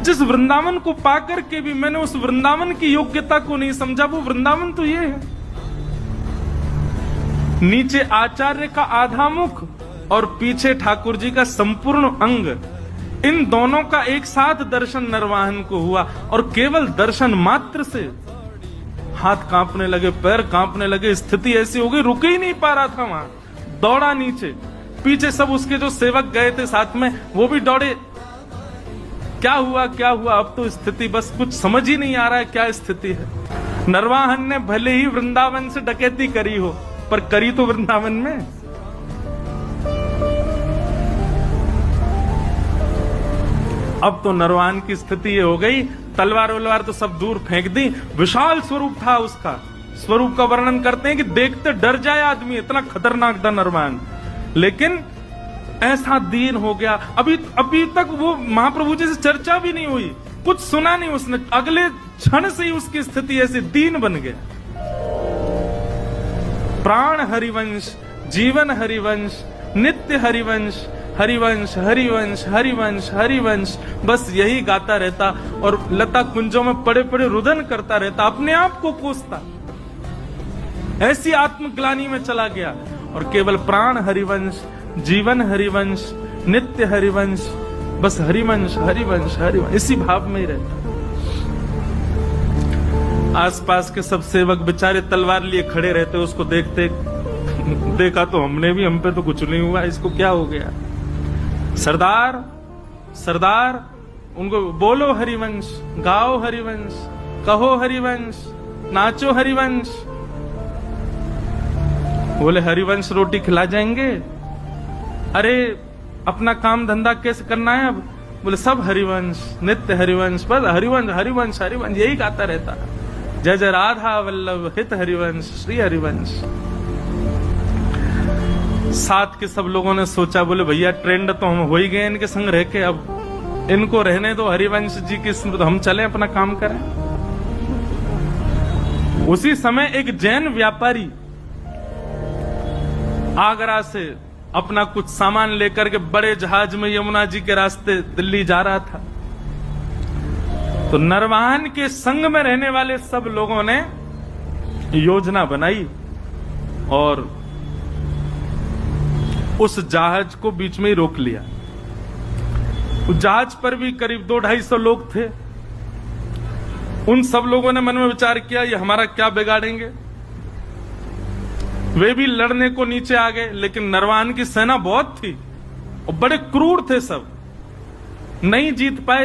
जिस वृंदावन को पाकर के भी मैंने उस वृंदावन की योग्यता को नहीं समझा, वो वृंदावन तो ये है। नीचे आचार्य का आधा मुख और पीछे ठाकुर जी का संपूर्ण अंग, इन दोनों का एक साथ दर्शन नरवाहन को हुआ। और केवल दर्शन मात्र से हाथ कांपने लगे, पैर कांपने लगे, स्थिति ऐसी हो गई रुक ही नहीं पा रहा था वहां, दौड़ा नीचे। पीछे सब उसके जो सेवक गए थे साथ में, वो भी दौड़े। क्या हुआ, अब तो स्थिति बस कुछ समझ ही नहीं आ रहा है क्या स्थिति है। नरवाहन ने भले ही वृंदावन से डकैती करी हो, पर करी तो वृंदावन में। अब तो नरवाहन की स्थिति ये हो गई, तलवार वलवार तो सब दूर फेंक दी। विशाल स्वरूप था उसका, स्वरूप का वर्णन करते हैं कि देखते डर जाए आदमी, इतना खतरनाक था नरवाहन। लेकिन ऐसा दीन हो गया, अभी तक वो महाप्रभु जी से चर्चा भी नहीं हुई, कुछ सुना नहीं उसने, अगले क्षण से ही उसकी स्थिति ऐसी दीन बन गया। प्राण हरिवंश, जीवन हरिवंश, नित्य हरिवंश, हरिवंश हरिवंश हरिवंश हरिवंश, बस यही गाता रहता और लता कुंजों में पड़े पड़े रुदन करता रहता, अपने आप को कोसता। ऐसी आत्मग्लानि में चला गया और केवल प्राण हरिवंश, जीवन हरिवंश, नित्य हरिवंश, बस हरिवंश हरिवंश हरिवंश, इसी भाव में ही रहता। आसपास के सब सेवक बेचारे तलवार लिए खड़े रहते, उसको देखते, देखा तो हमने भी, हम पे तो कुछ नहीं हुआ, इसको क्या हो गया। सरदार सरदार, उनको बोलो हरिवंश, गाओ हरिवंश, कहो हरिवंश, नाचो हरिवंश। बोले हरिवंश रोटी खिला जाएंगे। अरे अपना काम धंधा कैसे करना है अब? बोले सब हरिवंश, नित्य हरिवंश, बस हरिवंश हरिवंश हरिवंश, यही गाता रहता। जय जय राधा वल्लभ हित हरिवंश, श्री हरिवंश। साथ के सब लोगों ने सोचा, बोले भैया ट्रेंड तो हम हो ही गए इनके संग रह के, अब इनको रहने दो, हरिवंश जी की तो हम चले अपना काम करें। उसी समय एक जैन व्यापारी आगरा से अपना कुछ सामान लेकर के बड़े जहाज में यमुना जी के रास्ते दिल्ली जा रहा था। तो नरवाहन के संग में रहने वाले सब लोगों ने योजना बनाई और उस जहाज को बीच में ही रोक लिया। उस जहाज पर भी करीब 200-250 लोग थे। उन सब लोगों ने मन में विचार किया, ये हमारा क्या बिगाड़ेंगे। वे भी लड़ने को नीचे आ गए, लेकिन नरवाहन की सेना बहुत थी और बड़े क्रूर थे, सब नहीं जीत पाए।